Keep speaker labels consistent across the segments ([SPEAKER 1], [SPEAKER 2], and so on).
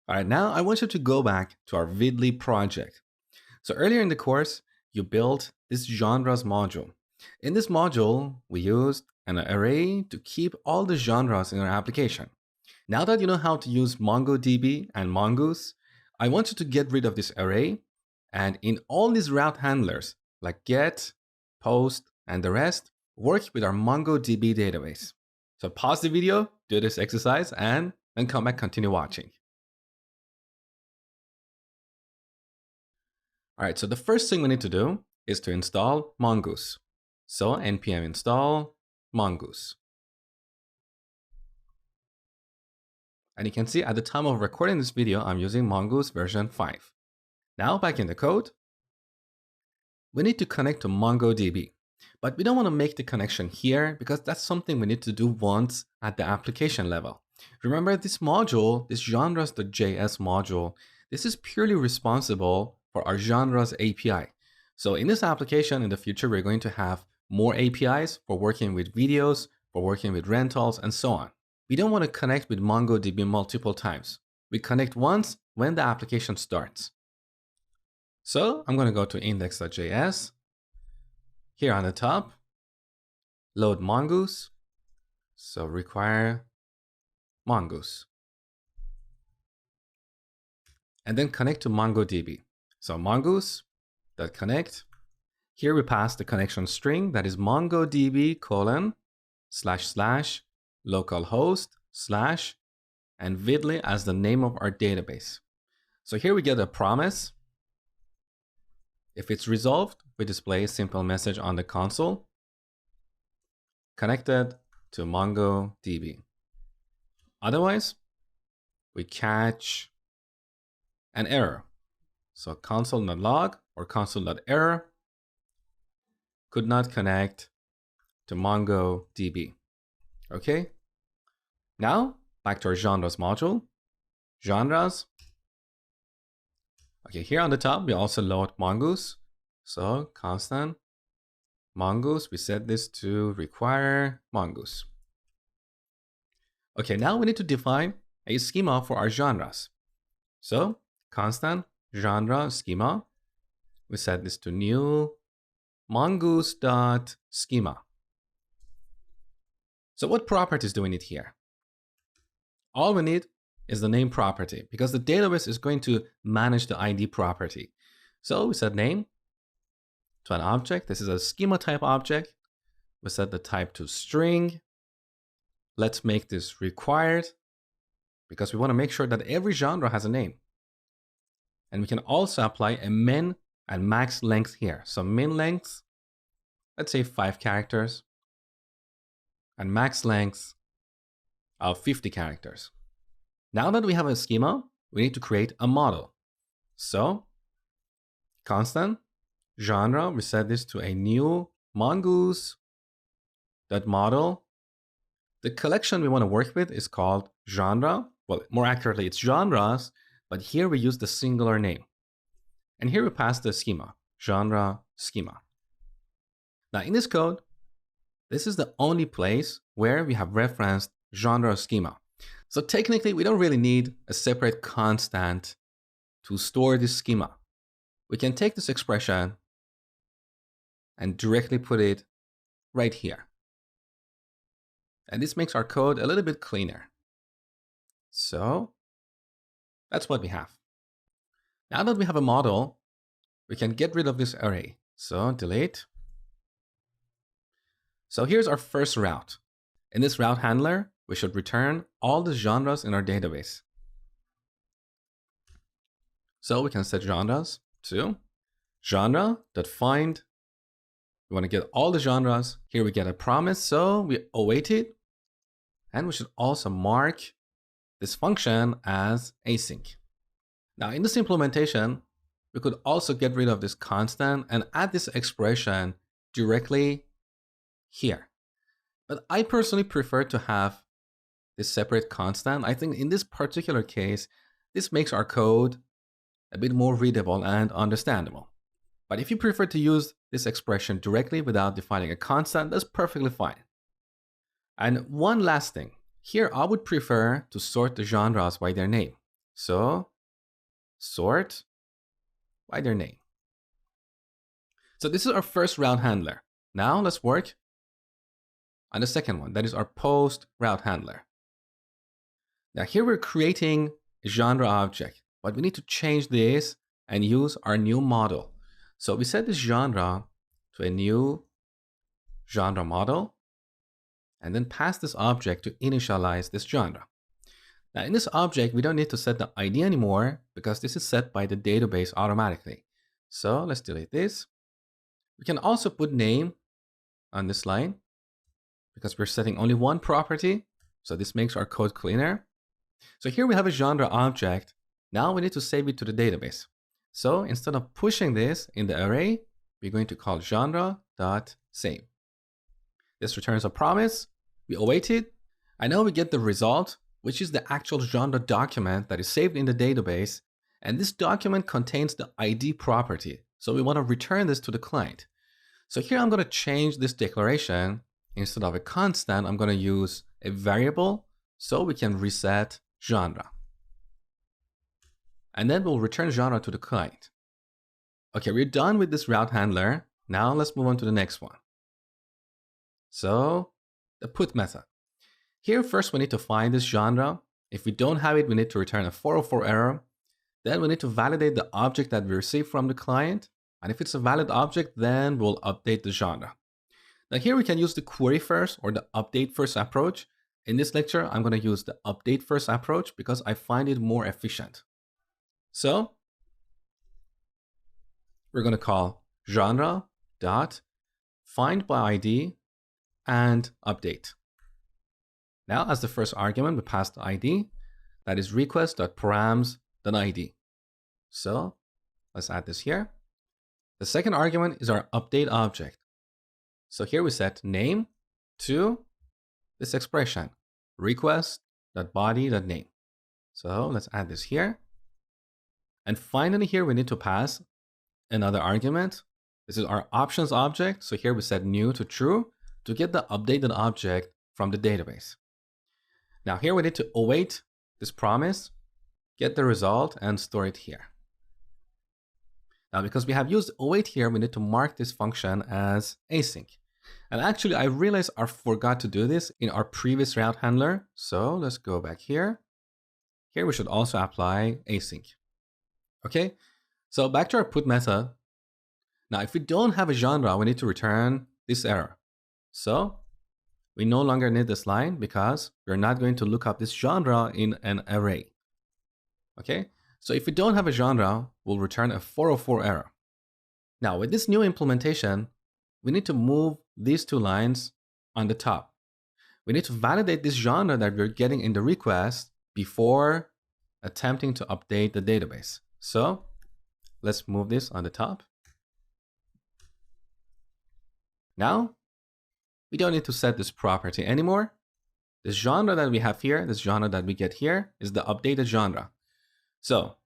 [SPEAKER 1] All right, now I want you to go back to our Vidly project. So earlier in the course, you built this genres module. In this module, we used an array to keep all the genres in our application. Now that you know how to use MongoDB and Mongoose, I want you to get rid of this array, and in all these route handlers like get, post, and the rest, work with our MongoDB database. So pause the video, do this exercise, and then come back, continue watching. All right, so the first thing we need to do is to install Mongoose. So npm install Mongoose. And you can see at the time of recording this video, I'm using Mongoose version 5. Now back in the code, we need to connect to MongoDB. But we don't want to make the connection here because that's something we need to do once at the application level. Remember this module, this genres.js module, this is purely responsible for our genres API. So in this application in the future, we're going to have more APIs for working with videos, for working with rentals, and so on. We don't want to connect with MongoDB multiple times. We connect once when the application starts. So I'm going to go to index.js. Here on the top, load Mongoose. So require Mongoose. And then connect to MongoDB. So mongoose.connect. Here we pass the connection string that is MongoDB : / localhost / and Vidly as the name of our database. So here we get a promise. If it's resolved, we display a simple message on the console. Connected to MongoDB. Otherwise, we catch an error. So console.log or console.error could not connect to MongoDB. Okay. Now back to our genres module. Genres. Okay, here on the top, we also load Mongoose. So constant Mongoose, we set this to require Mongoose. Okay, now we need to define a schema for our genres. So constant genre schema, we set this to new mongoose.schema. So what properties do we need here? All we need is the name property because the database is going to manage the ID property. So we set name to an object. This is a schema type object. We set the type to string. Let's make this required because we want to make sure that every genre has a name. And we can also apply a min and max length here. So min length, let's say 5 characters, and max length of 50 characters. Now that we have a schema, we need to create a model. So constant genre, we set this to a new mongoose.model. The collection we want to work with is called genre. Well, more accurately, it's genres, but here we use the singular name. And here we pass the schema, genre schema. Now in this code, this is the only place where we have referenced genre schema. So technically, we don't really need a separate constant to store this schema. We can take this expression and directly put it right here. And this makes our code a little bit cleaner. So that's what we have. Now that we have a model, we can get rid of this array. So delete. So here's our first route. In this route handler, we should return all the genres in our database. So we can set genres to genre.find. We want to get all the genres. Here we get a promise, so we await it. And we should also mark this function as async. Now in this implementation, we could also get rid of this constant and add this expression directly here. But I personally prefer to have this separate constant. I think in this particular case, this makes our code a bit more readable and understandable. But if you prefer to use this expression directly without defining a constant, that's perfectly fine. And one last thing. Here, I would prefer to sort the genres by their name. So sort by their name. So this is our first route handler. Now let's work on the second one. That is our post route handler. Now here we're creating a genre object, but we need to change this and use our new model. So we set this genre to a new genre model and then pass this object to initialize this genre. Now in this object, we don't need to set the ID anymore because this is set by the database automatically. So let's delete this. We can also put name on this line because we're setting only one property. So this makes our code cleaner. So here we have a genre object. Now we need to save it to the database. So instead of pushing this in the array, we're going to call genre.save. This returns a promise. We await it. And now we get the result, which is the actual genre document that is saved in the database. And this document contains the ID property. So we want to return this to the client. So here I'm going to change this declaration. Instead of a constant, I'm going to use a variable so we can reset genre. And then we'll return genre to the client. Okay, we're done with this route handler. Now let's move on to the next one. So the put method. Here first we need to find this genre. If we don't have it, we need to return a 404 error. Then we need to validate the object that we received from the client. And if it's a valid object, then we'll update the genre. Now here we can use the query first or the update first approach. In this lecture, I'm going to use the update first approach because I find it more efficient. So we're going to call genre dot find by ID and update. Now as the first argument, we pass the ID, that is request.params.id. So let's add this here. The second argument is our update object. So here we set name to this expression, request.body.name. So let's add this here. And finally here we need to pass another argument. This is our options object. So here we set new to true to get the updated object from the database. Now here we need to await this promise, get the result, and store it here. Now because we have used await here, we need to mark this function as async. And actually I realized I forgot to do this in our previous route handler. So let's go back here. Here we should also apply async. Okay, so back to our put method. Now if we don't have a genre, we need to return this error. So we no longer need this line because we're not going to look up this genre in an array. Okay, so if we don't have a genre, we'll return a 404 error. Now with this new implementation, we need to move these two lines on the top. We need to validate this genre that we're getting in the request before attempting to update the database. So let's move this on the top. Now, we don't need to set this property anymore. This genre that we have here, this genre that we get here, is the updated genre. So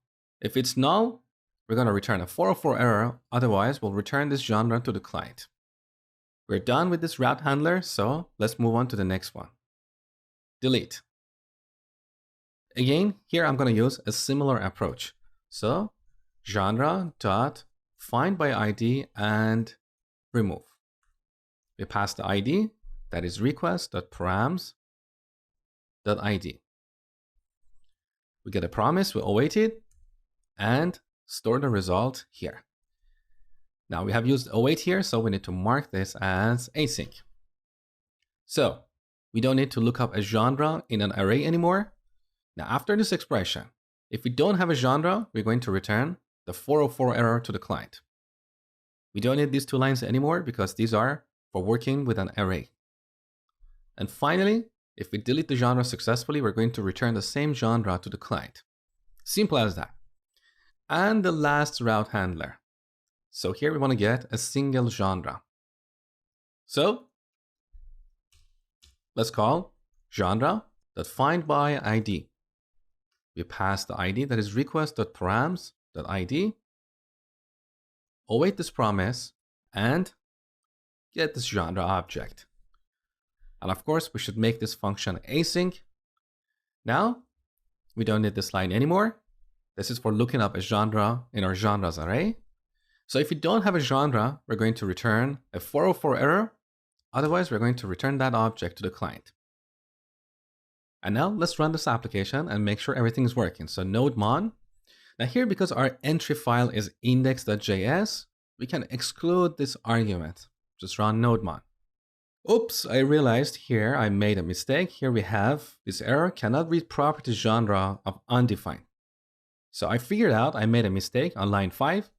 [SPEAKER 1] if it's null, we're going to return a 404 error. Otherwise, we'll return this genre to the client. We're done with this route handler, so let's move on to the next one. Delete. Again, here I'm going to use a similar approach. So genre dot find by ID and remove. We pass the ID, that is request.params.id. We get a promise, we await it, and store the result here. Now we have used await here, so we need to mark this as async. So we don't need to look up a genre in an array anymore. Now after this expression, if we don't have a genre, we're going to return the 404 error to the client. We don't need these two lines anymore because these are for working with an array. And finally, if we delete the genre successfully, we're going to return the same genre to the client. Simple as that. And the last route handler. So here we want to get a single genre. So let's call genre.findById. We pass the ID, that is request.params.id. Await this promise and get this genre object. And of course, we should make this function async. Now, we don't need this line anymore. This is for looking up a genre in our genres array. So if we don't have a genre, we're going to return a 404 error. Otherwise, we're going to return that object to the client. And now let's run this application and make sure everything is working. So node mon. Now here, because our entry file is index.js, we can exclude this argument. Just run node mon. Oops, I realized here I made a mistake. Here we have this error, cannot read property genre of undefined. So I figured out I made a mistake on line 5.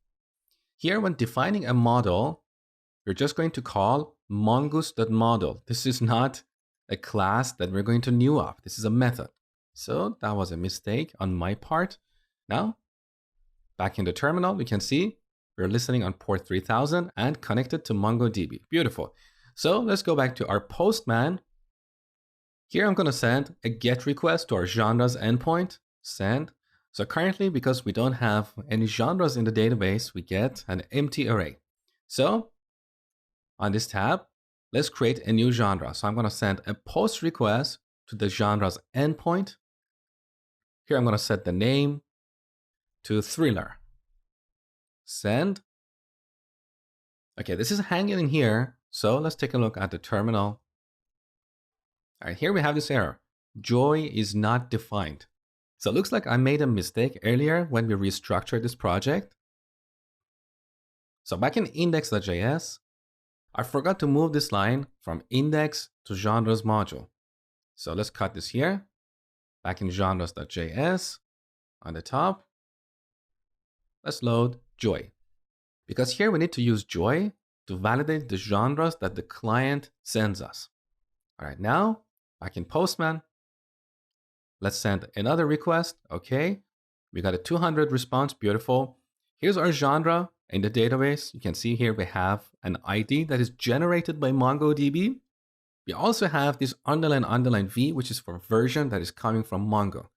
[SPEAKER 1] Here, when defining a model, you're just going to call mongoose.model. This is not a class that we're going to new up. This is a method. So that was a mistake on my part. Now, back in the terminal, we can see we're listening on port 3000 and connected to MongoDB. Beautiful. So let's go back to our Postman. Here I'm going to send a GET request to our genres endpoint. Send. So currently, because we don't have any genres in the database, we get an empty array. So on this tab, let's create a new genre. So I'm going to send a post request to the genres endpoint. Here I'm going to set the name to Thriller. Send. Okay, this is hanging in here. So let's take a look at the terminal. All right, here we have this error. Joy is not defined. So it looks like I made a mistake earlier when we restructured this project. So back in index.js, I forgot to move this line from index to genres module. So let's cut this here. Back in genres.js, on the top, let's load joy. Because here we need to use joy to validate the genres that the client sends us. All right, now back in Postman, let's send another request. Okay, we got a 200 response. Beautiful. Here's our genre in the database. You can see here we have an ID that is generated by MongoDB. We also have this underline v, which is for version that is coming from Mongo.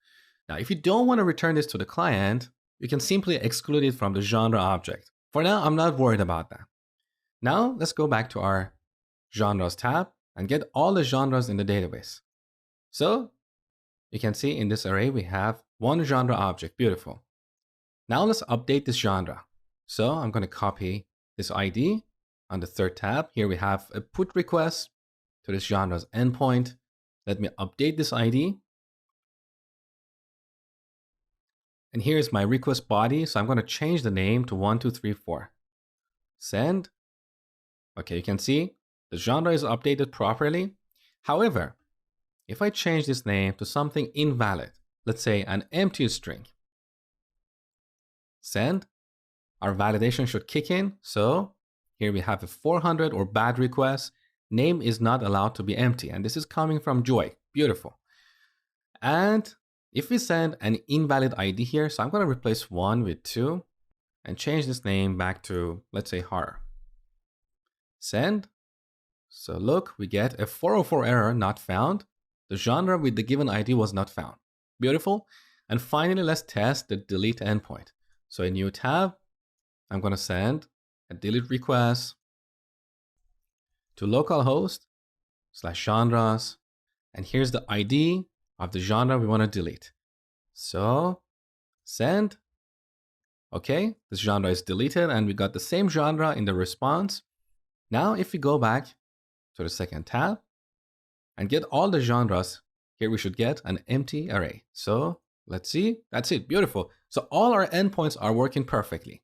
[SPEAKER 1] Now, if you don't want to return this to the client, you can simply exclude it from the genre object. For now, I'm not worried about that. Now, let's go back to our genres tab and get all the genres in the database. So you can see in this array, we have one genre object. Beautiful. Now let's update this genre. So I'm going to copy this ID on the third tab. Here we have a put request to this genres endpoint. Let me update this ID. And here's my request body. So I'm going to change the name to 1234. Send. Okay, you can see the genre is updated properly. However, if I change this name to something invalid, let's say an empty string, send, our validation should kick in. So here we have a 400 or bad request. Name is not allowed to be empty. And this is coming from Joy. Beautiful. And if we send an invalid ID here, so I'm going to replace 1 with 2 and change this name back to, let's say, horror. Send. So look, we get a 404 error not found. The genre with the given ID was not found. Beautiful. And finally, let's test the delete endpoint. So a new tab, I'm going to send a delete request to localhost/genres. And here's the ID of the genre we want to delete. So send. Okay, this genre is deleted and we got the same genre in the response. Now, if we go back to the second tab and get all the genres, here we should get an empty array. So let's see, that's it, beautiful. So all our endpoints are working perfectly.